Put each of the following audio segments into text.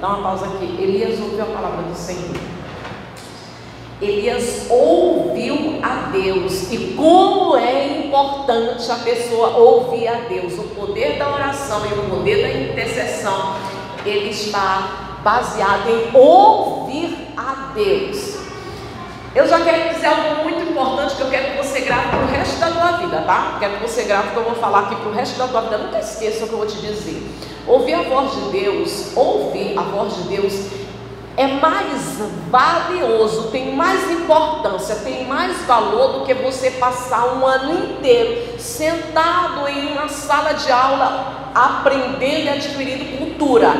Dá uma pausa aqui. Elias ouviu a palavra do Senhor. Elias ouviu a Deus. E como é importante a pessoa ouvir a Deus. O poder da oração e o poder da intercessão, ele está baseado em ouvir a Deus. Eu já quero dizer algo muito importante que eu quero que você grave para o resto da tua vida, tá? Quero que você grave o que eu vou falar aqui para o resto da tua vida. Nunca esqueça o que eu vou te dizer. Ouvir a voz de Deus é mais valioso, tem mais importância, tem mais valor do que você passar um ano inteiro sentado em uma sala de aula aprendendo e adquirindo cultura.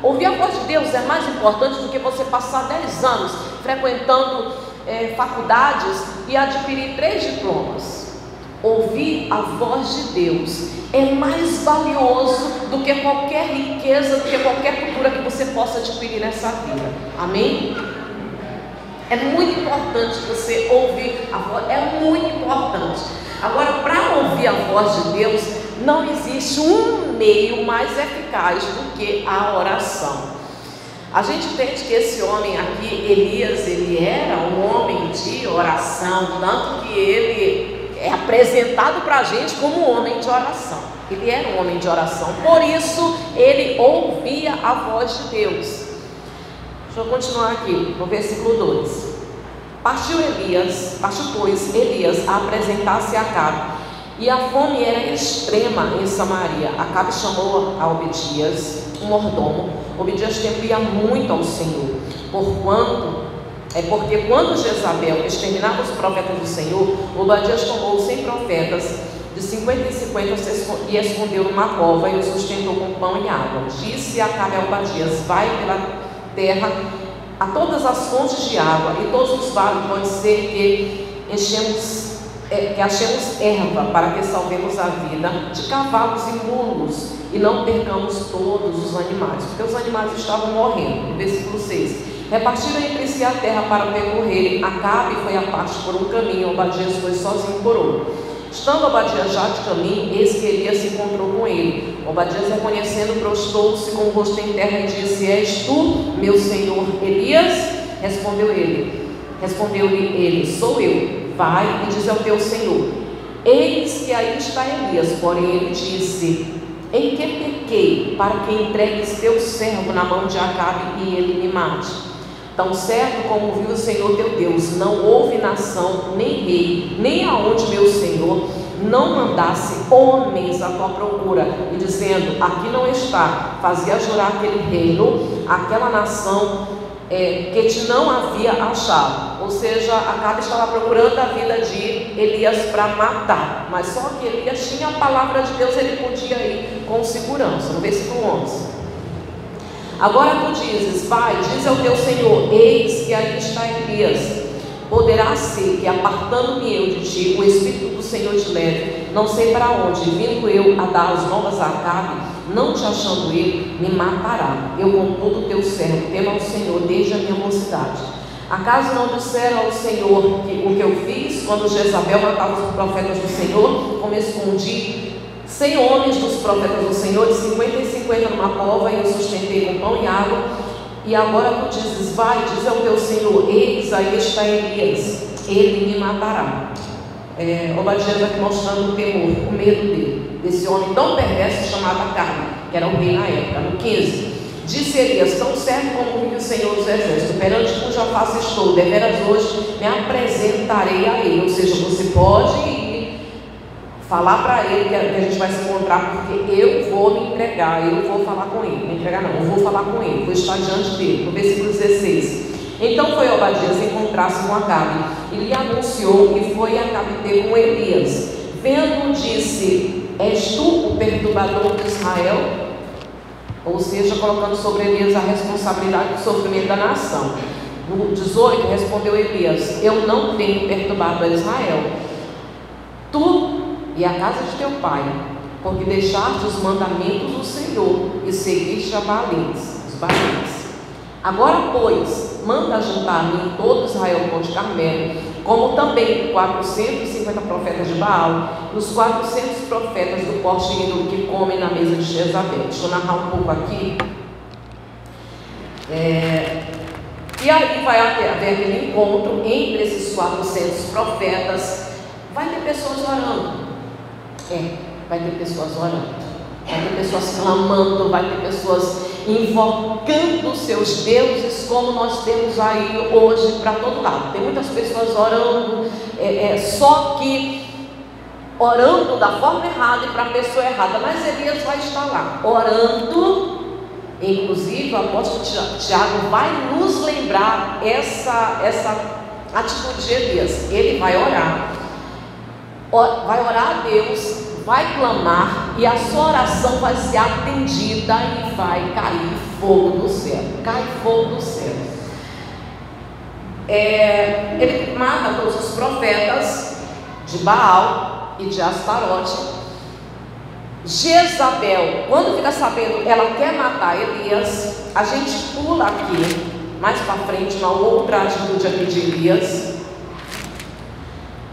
Ouvir a voz de Deus é mais importante do que você passar 10 anos frequentando faculdades e adquirir 3 diplomas. Ouvir a voz de Deus é mais valioso do que qualquer riqueza, do que qualquer cultura que você possa adquirir nessa vida. Amém? É muito importante você ouvir a voz, é muito importante. Agora, para ouvir a voz de Deus, não existe um meio mais eficaz do que a oração. A gente entende que esse homem aqui, Elias, ele era um homem de oração, tanto que ele é apresentado para a gente como um homem de oração. Ele era um homem de oração, por isso ele ouvia a voz de Deus. Deixa eu continuar aqui, no versículo 2. Partiu pois Elias a apresentar-se a Acabe, e a fome era extrema em Samaria. Acabe chamou a Obedias, um mordomo. Obedias temia muito ao Senhor, porque quando Jezabel exterminava os profetas do Senhor, Obadias tomou 100 profetas, de 50 em 50, e escondeu numa cova e os sustentou com pão e água. Disse Acabe a Obadias: vai pela terra a todas as fontes de água e todos os vales, pode ser que achemos erva, para que salvemos a vida de cavalos e mulos e não percamos todos os animais, porque os animais estavam morrendo. Versículo 6. Repartiram entre si a terra para percorrerem. Acabe foi a parte por um caminho, Obadias foi sozinho por outro. Estando Obadias já de caminho, eis que Elias se encontrou com ele. Obadias, reconhecendo, prostou-se com o rosto em terra e disse: és tu, meu senhor Elias? Respondeu-lhe ele: sou eu. Vai e diz ao teu senhor: eis que aí está Elias. Porém ele disse: em que pequei, para que entregues teu servo na mão de Acabe e ele me mate? Tão certo como viu o Senhor teu Deus, não houve nação, nem rei, nem aonde meu Senhor não mandasse homens à tua procura, e dizendo: aqui não está, fazia jurar aquele reino, aquela nação que te não havia achado. Ou seja, Acabe estava procurando a vida de Elias para matar, mas só que Elias tinha a palavra de Deus, ele podia ir com segurança. No versículo 11: agora tu dizes: vai, diz ao teu senhor: eis que aí está Elias. Poderá ser que, apartando-me eu de ti, o Espírito do Senhor te leve, não sei para onde, vindo eu a dar as novas a Acabe, não te achando ele, me matará. Eu, contudo, teu servo, temo ao Senhor desde a minha mocidade. Acaso não disseram ao Senhor o que eu fiz quando Jezabel matava os profetas do Senhor, como escondi 100 homens dos profetas do Senhor, de 50 em 50 numa cova, e eu sustentei com pão e água? E agora tu dizes: vai, diz ao teu Senhor: eis aí está Elias, ele me matará. Obadias aqui mostrando o temor, o medo dele, desse homem tão perverso chamado Acabe, que era o rei na época. No 15: disse Elias: tão certo como vive o Senhor dos Exércitos, perante cuja face estou, deveras hoje me apresentarei a ele. Ou seja, você pode falar para ele que a gente vai se encontrar, porque eu vou me entregar, eu vou falar com ele. Me entregar não, eu vou falar com ele, vou estar diante dele. No versículo 16: então foi Obadias encontrar-se com Acabe, e lhe anunciou que foi Acabe ter com Elias. Vendo, disse: és tu o perturbador de Israel? Ou seja, colocando sobre Elias a responsabilidade do sofrimento da nação. No 18, respondeu Elias: eu não tenho perturbado a Israel, tu e a casa de teu pai, porque deixaste os mandamentos do Senhor e seguiste a os Baalins. Agora, pois, manda juntar a mim todo Israel no Monte Carmelo, como também 450 profetas de Baal, e os 400 profetas do porte ídolo que comem na mesa de Jezabel. Deixa eu narrar um pouco aqui. E aí vai haver aquele encontro entre esses 400 profetas. Vai ter pessoas orando. Vai ter pessoas orando. Vai ter pessoas clamando, vai ter pessoas invocando os seus deuses, como nós temos aí hoje para todo lado. Tem muitas pessoas orando, só que orando da forma errada e para a pessoa errada. Mas Elias vai estar lá orando. Inclusive o apóstolo Tiago vai nos lembrar essa atitude de Elias. Ele vai orar a Deus, vai clamar, e a sua oração vai ser atendida e vai cair fogo do céu. Cai fogo do céu. Ele mata todos os profetas de Baal e de Astarote. Jezabel, quando fica sabendo, ela quer matar Elias. A gente pula aqui mais para frente uma outra atitude aqui de Elias.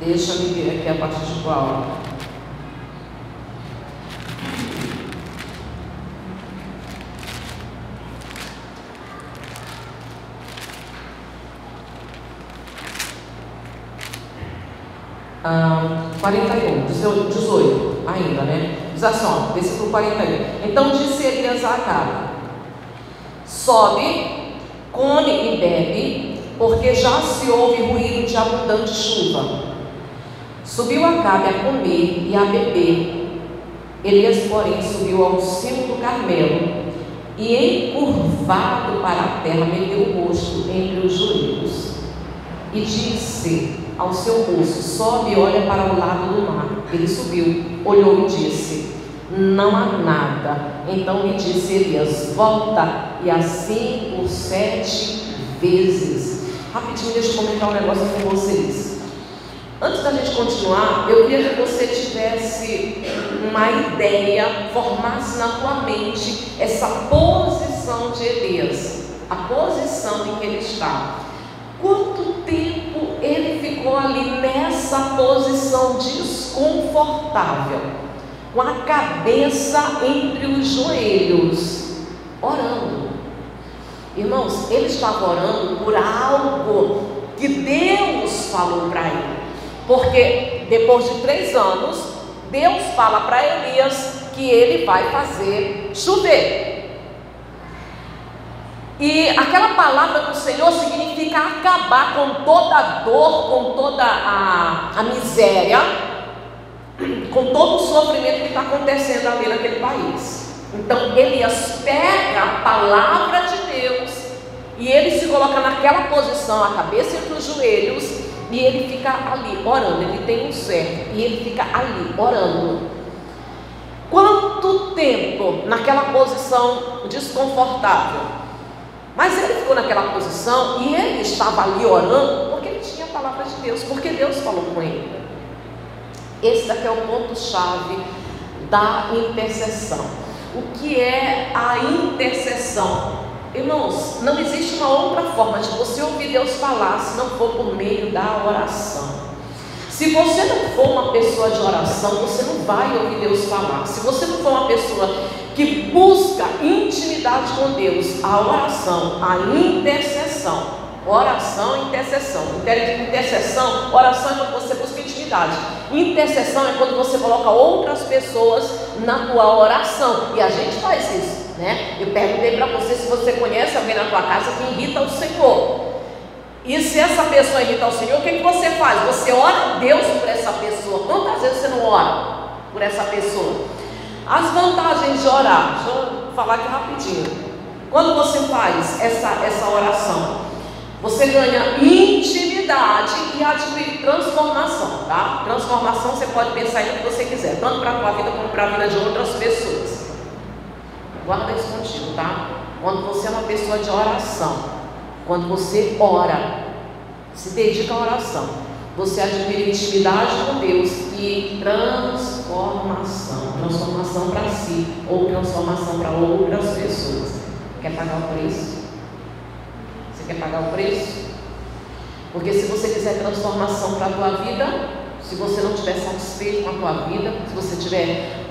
Deixa eu ver aqui a partir de qual. Ah, 41, 18 ainda, né? Diz assim, ó, versículo 41. Então disse Elias a Acabe: sobe, come e bebe, porque já se ouve ruído de abundante chuva. Subiu Acabe a comer e a beber. Elias, porém, subiu ao cimo do Carmelo e, encurvado para a terra, meteu o rosto entre os joelhos e disse ao seu moço: sobe e olha para o lado do mar. Ele subiu, olhou e disse: não há nada. Então lhe disse Elias: volta, e assim por 7 vezes. Rapidinho, deixa eu comentar um negócio com vocês. Antes da gente continuar, eu queria que você tivesse uma ideia, formasse na tua mente essa posição de Elias, a posição em que ele está. Quanto tempo ele ficou ali nessa posição desconfortável, com a cabeça entre os joelhos, orando? Irmãos, ele estava orando por algo que Deus falou para ele. Porque depois de 3 anos, Deus fala para Elias que ele vai fazer chover. E aquela palavra do Senhor significa acabar com toda a dor, com toda a miséria, com todo o sofrimento que está acontecendo ali naquele país. Então Elias pega a palavra de Deus e ele se coloca naquela posição, a cabeça entre os joelhos, e ele fica ali orando. Ele tem um certo e ele fica ali orando. Quanto tempo naquela posição desconfortável? Mas ele ficou naquela posição e ele estava ali orando porque ele tinha a palavra de Deus, porque Deus falou com ele. Esse daqui é o ponto-chave da intercessão. O que é a intercessão? Irmãos, não existe uma outra forma de você ouvir Deus falar se não for por meio da oração. Se você não for uma pessoa de oração, você não vai ouvir Deus falar. Se você não for uma pessoa que busca intimidade com Deus, a oração, a intercessão. Oração e intercessão. Intercessão, oração é quando você busca intimidade. Intercessão é quando você coloca outras pessoas na tua oração. E a gente faz isso, né? Eu perguntei para você se você conhece alguém na tua casa que irrita o Senhor. E se essa pessoa irrita o Senhor, o que você faz? Você ora a Deus por essa pessoa. Quantas vezes você não ora por essa pessoa? As vantagens de orar, deixa eu falar aqui rapidinho. Quando você faz essa oração, você ganha intimidade e adquire transformação, tá? Transformação você pode pensar em o que você quiser, tanto para a tua vida como para a vida de outras pessoas. Guarda isso contigo, tá? Quando você é uma pessoa de oração, quando você ora, se dedica à oração, você adquire intimidade com Deus e transformação. Transformação para si ou transformação para outras pessoas. Quer pagar o preço? Você quer pagar o preço? Porque se você quiser transformação para a tua vida, se você não estiver satisfeito com a tua vida, se você estiver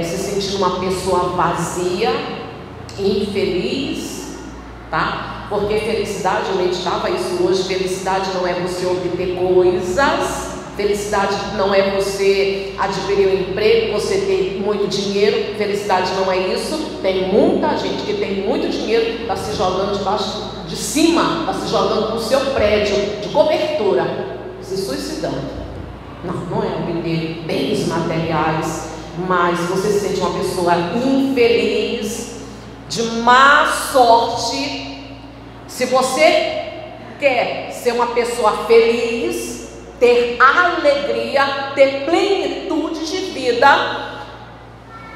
se sentindo uma pessoa vazia, infeliz, tá? Porque felicidade, eu meditava isso hoje, felicidade não é você obter coisas, felicidade não é você adquirir um emprego, você ter muito dinheiro, felicidade não é isso. Tem muita gente que tem muito dinheiro, está se jogando debaixo de cima, está se jogando no seu prédio de cobertura, se suicidando. Não é obter bens materiais, mas você se sente uma pessoa infeliz, de má sorte. Se você quer ser uma pessoa feliz, ter alegria, ter plenitude de vida,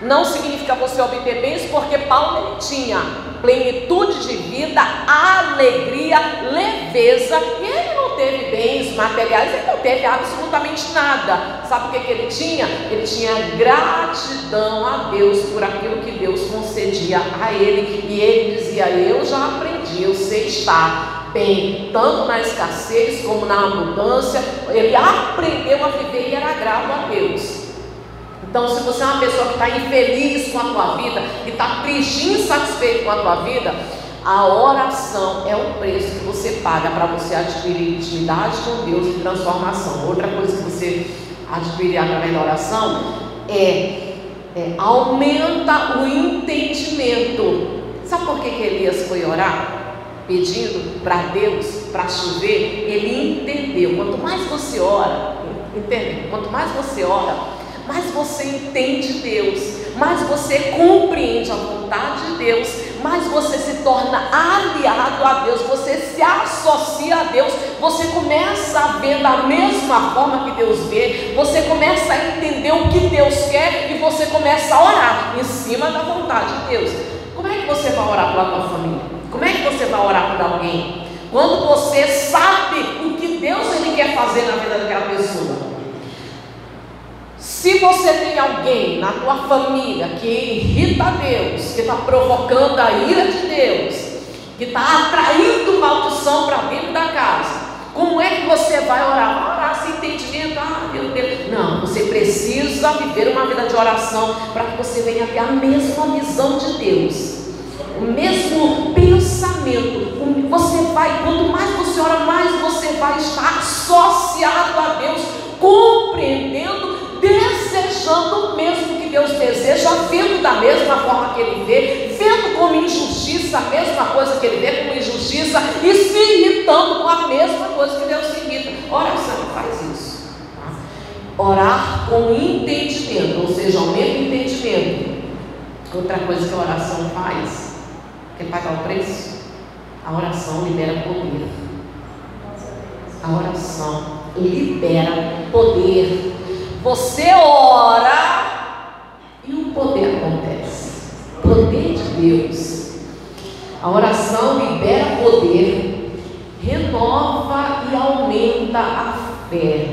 não significa você obter bens, porque Paulo ele tinha plenitude de vida, alegria, leveza, e ele não teve bens materiais, ele não teve absolutamente nada. Sabe o que ele tinha? Ele tinha gratidão a Deus por aquilo que Deus concedia a ele, e ele dizia: eu já aprendi, eu sei estar bem, tanto na escassez como na abundância. Ele aprendeu a viver e era grato a Deus. Então, se você é uma pessoa que está infeliz com a tua vida, que está triste, insatisfeito com a tua vida, a oração é o preço que você paga para você adquirir intimidade com Deus e transformação. Outra coisa que você adquirir através da oração aumenta o entendimento. Sabe por que Elias foi orar? Pedindo para Deus, para chover. Ele entendeu. Quanto mais você ora, entende? Quanto mais você ora, mais você entende Deus, mais você compreende a vontade de Deus, mais você se torna aliado a Deus, você se associa a Deus, você começa a ver da mesma forma que Deus vê, você começa a entender o que Deus quer e você começa a orar em cima da vontade de Deus. Como é que você vai orar pela tua família? Como é que você vai orar por alguém? Quando você sabe o que Deus ele quer fazer na vida daquela pessoa. Se você tem alguém na tua família que irrita a Deus, que está provocando a ira de Deus, que está atraindo maldição para dentro da casa, como é que você vai orar? Vai orar sem entendimento? Ah, meu Deus. Não, você precisa viver uma vida de oração para que você venha ter a mesma visão de Deus, o mesmo pensamento. Você vai, quanto mais você ora, mais você vai estar associado a Deus, compreendendo, desejando o mesmo que Deus deseja, vendo da mesma forma que Ele vê, vendo como injustiça a mesma coisa que Ele vê como injustiça, e se irritando com a mesma coisa que Deus se irrita. Oração faz isso, tá? Orar com entendimento, ou seja, aumenta o entendimento. Outra coisa que a oração faz, quer pagar o preço? A oração libera poder. A oração libera poder. Você ora e o poder acontece. Poder de Deus. A oração libera poder, renova e aumenta a fé.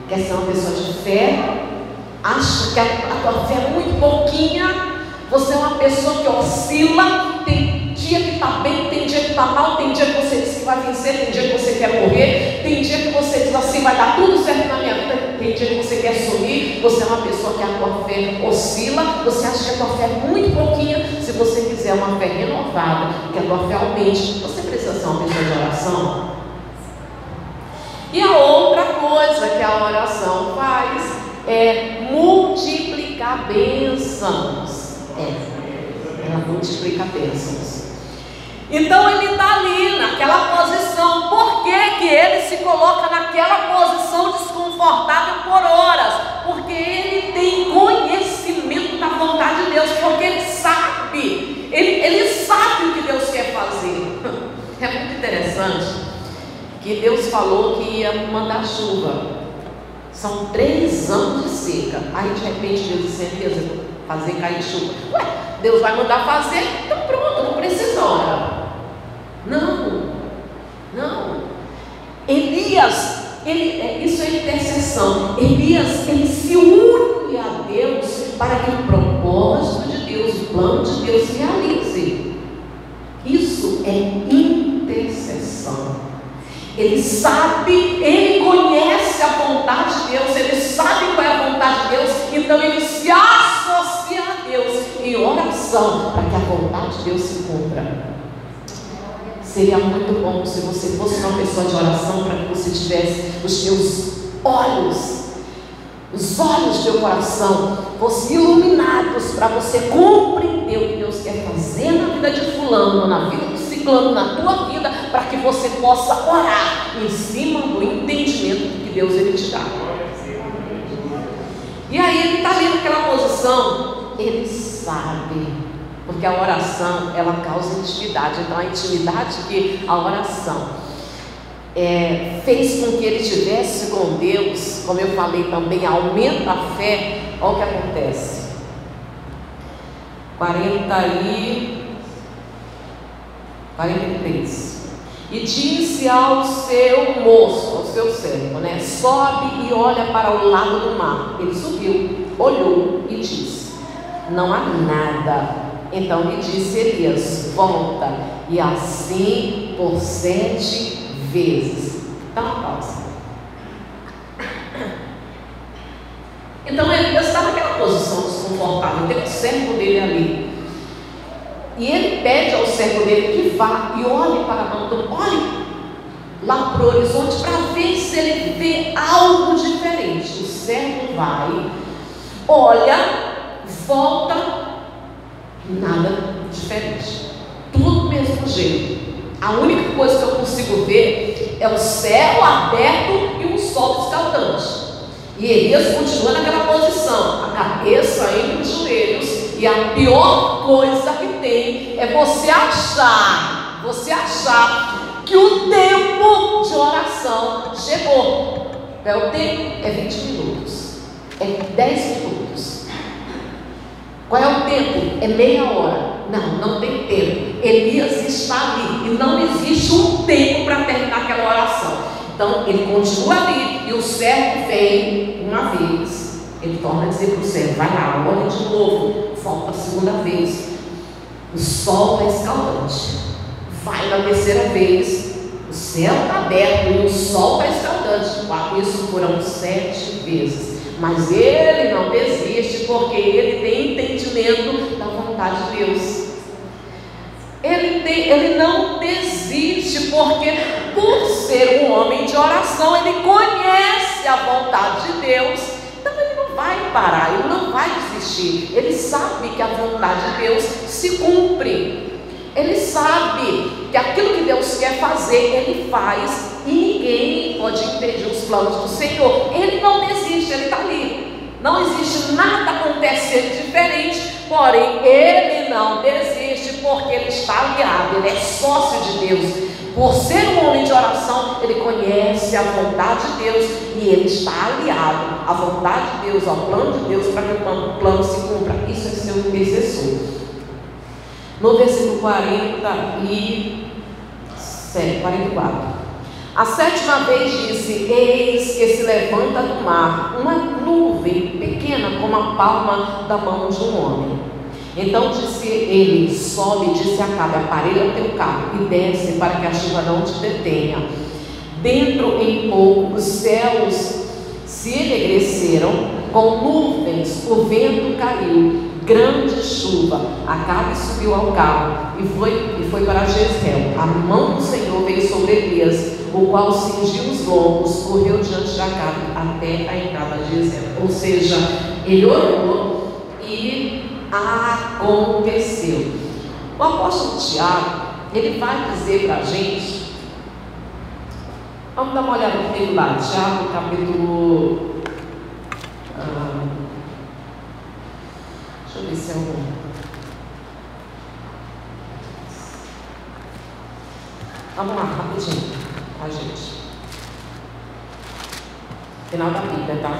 Quer ser uma pessoa de fé? Acha que a tua fé é muito pouquinha? Você é uma pessoa que oscila, tem dia que está bem, tem dia que está mal, tem dia que você diz que vai vencer, tem dia que você quer morrer, tem dia que você diz assim, vai dar tudo certo na minha vida, tem dia que você quer sumir. Você é uma pessoa que a tua fé oscila, você acha que a tua fé é muito pouquinha. Se você quiser uma fé renovada, que a tua fé aumente, você precisa ser uma pessoa de oração. E a outra coisa que a oração faz é multiplicar bênçãos. Ela multiplica bênçãos. Então ele está ali naquela posição. Por que que ele se coloca naquela posição desconfortável por horas? Porque ele tem conhecimento da vontade de Deus, porque ele sabe, ele sabe o que Deus quer fazer. É muito interessante que Deus falou que ia mandar chuva. São 3 anos de seca. Aí de repente Deus disse: certeza, fazer cair chuva. Ué, Deus vai mandar fazer, então pronto, não precisa orar. Não. Elias, isso é intercessão. Elias, ele se une a Deus para que o propósito de Deus, o plano de Deus se realize. Isso é intercessão. Ele sabe, ele conhece a vontade de Deus, ele sabe qual é a vontade de Deus, então ele se associa a Deus em oração. oração para que a vontade de Deus se cumpra. Seria muito bom se você fosse uma pessoa de oração, para que você tivesse os teus olhos, os olhos do teu coração fossem iluminados para você compreender o que Deus quer fazer na vida de fulano, na vida de ciclano, na tua vida, para que você possa orar em cima do entendimento que Deus ele te dá. E aí ele está ali naquela posição, ele sabe. Porque a oração, ela causa intimidade. Então a intimidade que a oração fez com que ele estivesse com Deus, como eu falei também, aumenta a fé. Olha o que acontece. 43. E disse ao seu moço, ao seu servo, sobe e olha para o lado do mar. Ele subiu, olhou e disse: não há nada. Então lhe disse Elias: volta, e assim por 7 vezes. Dá uma pausa. Então Elias está naquela posição desconfortável, tem o servo dele ali. E ele pede ao servo dele que vá e olhe para a montanha, olhe lá para o horizonte para ver se ele vê algo diferente. O servo vai, olha, volta, nada diferente, tudo do mesmo jeito. A única coisa que eu consigo ver é o céu aberto e um sol escaldante. E Elias continua naquela posição, a cabeça entre os joelhos. E a pior coisa que tem é você achar que o tempo de oração chegou. É o tempo? É 20 minutos, é 10 minutos. Qual é o tempo? É meia hora. Não tem tempo. Elias está ali e não existe um tempo para terminar aquela oração. Então ele continua ali e o servo vem uma vez. Ele torna a dizer para o servo: vai lá, olha de novo. Volta a segunda vez. O sol está escaldante. Vai na terceira vez. O céu está aberto e o sol está escaldante. Isso foram 7 vezes. Mas ele não desiste, porque ele tem entendimento da vontade de Deus. Ele não desiste, porque por ser um homem de oração, ele conhece a vontade de Deus. Então ele não vai parar, ele não vai desistir. Ele sabe que a vontade de Deus se cumpre. Ele sabe que aquilo que Deus quer fazer, ele faz, e ninguém pode impedir os planos do Senhor. Ele não desiste, ele está ali. Não existe nada acontecendo diferente, porém ele não desiste, porque ele está aliado, ele é sócio de Deus. Por ser um homem de oração, ele conhece a vontade de Deus e ele está aliado à vontade de Deus, ao plano de Deus, para que o plano se cumpra. Isso é ser um intercessor. No versículo 44, a 7ª vez disse: eis que se levanta do mar uma nuvem pequena como a palma da mão de um homem. Então disse ele: sobe, disse Acabe, aparelha teu carro e desce, para que a chuva não te detenha. Dentro em pouco os céus se enegreceram com nuvens, o vento caiu, grande chuva. Acabe subiu ao carro e foi para Jezreel. A mão do Senhor veio sobre Elias, o qual cingiu os lombos, correu diante de Acabe até a entrada de Jezreel. Ou seja, ele orou e aconteceu. O apóstolo Tiago, ele vai dizer para a gente, vamos dar uma olhada comigo lá, Tiago capítulo, deixa eu ver se é vamos lá, rapidinho, tá, gente? Final da Bíblia, tá?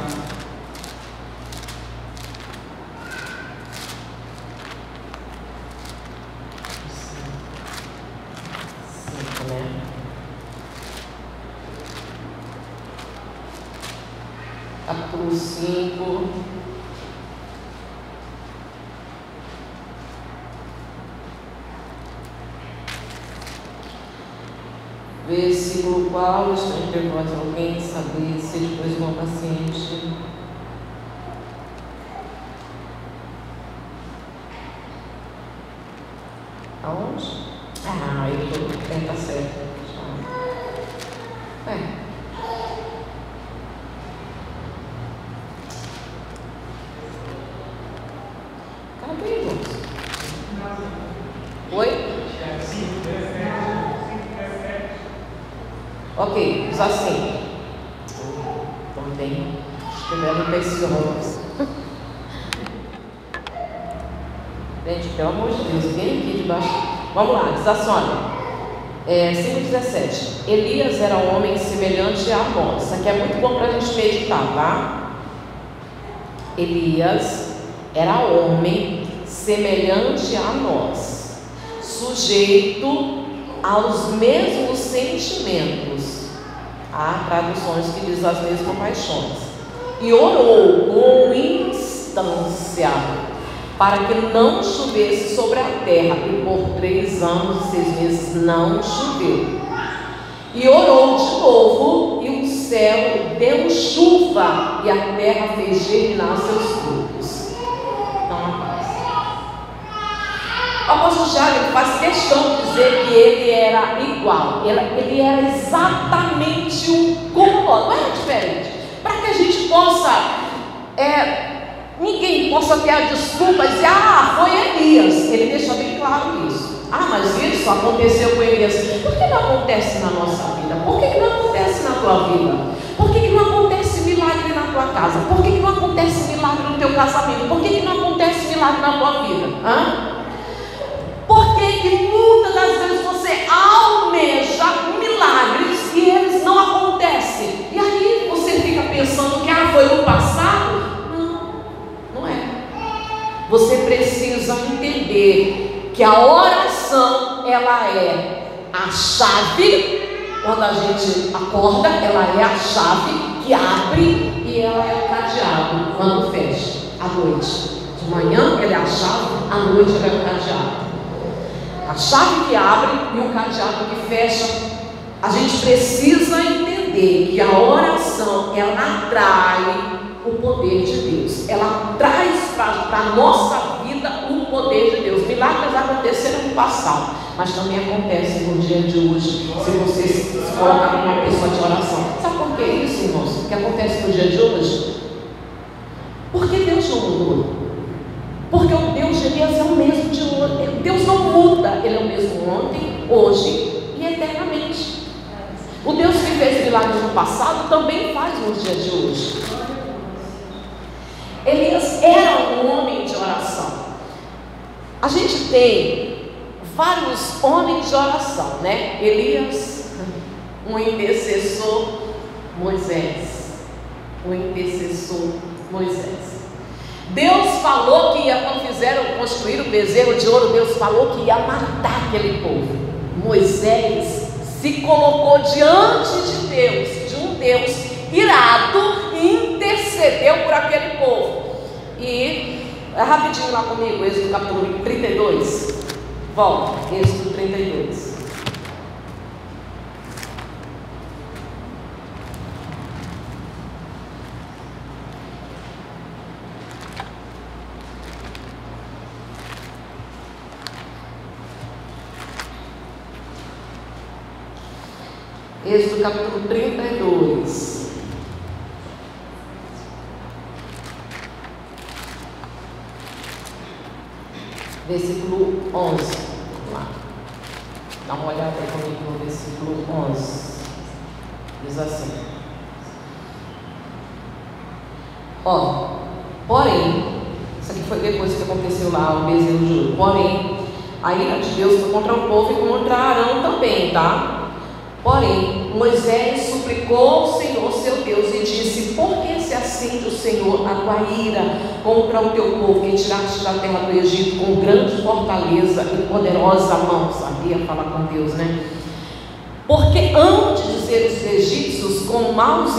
Capítulo 5, versículo qual está entre vós alguém saber, se depois uma paciente. Aonde? Ah, eu estou. Tá certo. Cadê, irmãos? Oi? Ok, diz assim. Também escrevendo pessoas. Gente, pelo amor de Deus, vem aqui debaixo. Vamos lá, diz assim, olha. 5,17. Elias era um homem semelhante a Amós. Isso aqui é muito bom para a gente meditar, tá? Elias era homem semelhante a nós, sujeito aos mesmos sentimentos. Há traduções que dizem as mesmas paixões. E orou com instância para que não chovesse sobre a terra, e por 3 anos e 6 meses não choveu. E orou de novo, e o céu deu chuva, e a terra fez germinar seus frutos. Então, a paz. O apóstolo Tiago faz questão de dizer que ele era igual, ele era exatamente um como nós, não era diferente, para que a gente possa, ninguém possa ter a desculpa de dizer, foi Elias. Ele deixa bem claro isso. Mas isso aconteceu com Elias. Por que não acontece na nossa vida? Por que não acontece na tua vida? Por que não acontece milagre na tua casa? Por que não acontece milagre no teu casamento? Por que não acontece milagre na tua vida? Por que muitas das vezes você almeja milagres e eles não acontecem? E aí você fica pensando que foi no passado? Não é. Você precisa entender que a oração, ela é a chave. Quando a gente acorda, ela é a chave que abre, e ela é o cadeado quando fecha à noite. De manhã ela é a chave, à noite ela é o cadeado. A chave que abre e o cadeado que fecha. A gente precisa entender que a oração, ela atrai o poder de Deus. Ela traz para a nossa vida o poder de Deus. Milagres aconteceram no passado, mas também acontecem no dia de hoje, se você se colocar como uma pessoa de oração. Sabe por que isso, irmãos? O que acontece no dia de hoje? Porque Deus não mudou. Porque o Deus de Deus é o mesmo de hoje. Deus não muda. Ele é o mesmo ontem, hoje e eternamente. O Deus que fez milagres no passado também faz nos dias de hoje. Elias era um homem de oração. A gente tem vários homens de oração, né? Elias, um intercessor, Moisés. Um intercessor, Moisés. Deus falou que quando fizeram construir o bezerro de ouro, Deus falou que ia matar aquele povo. Moisés se colocou diante de Deus, de um Deus irado, e intercedeu por aquele povo. E rapidinho lá comigo, Êxodo capítulo 32. Volta, Êxodo 32. Êxodo capítulo 32. Versículo 11. Vamos lá. Dá uma olhada comigo no versículo 11. Diz assim: porém, isso aqui foi depois que aconteceu lá o bezerro de ouro. Porém, a ira de Deus foi contra o povo e contra Arão também, tá? Porém, Moisés suplicou ao Senhor seu Deus e disse: por que se acende o Senhor a tua ira contra o teu povo que tiraste da terra do Egito com grande fortaleza e poderosa mão? Sabia falar com Deus, né? Porque hão de dizer os egípcios com maus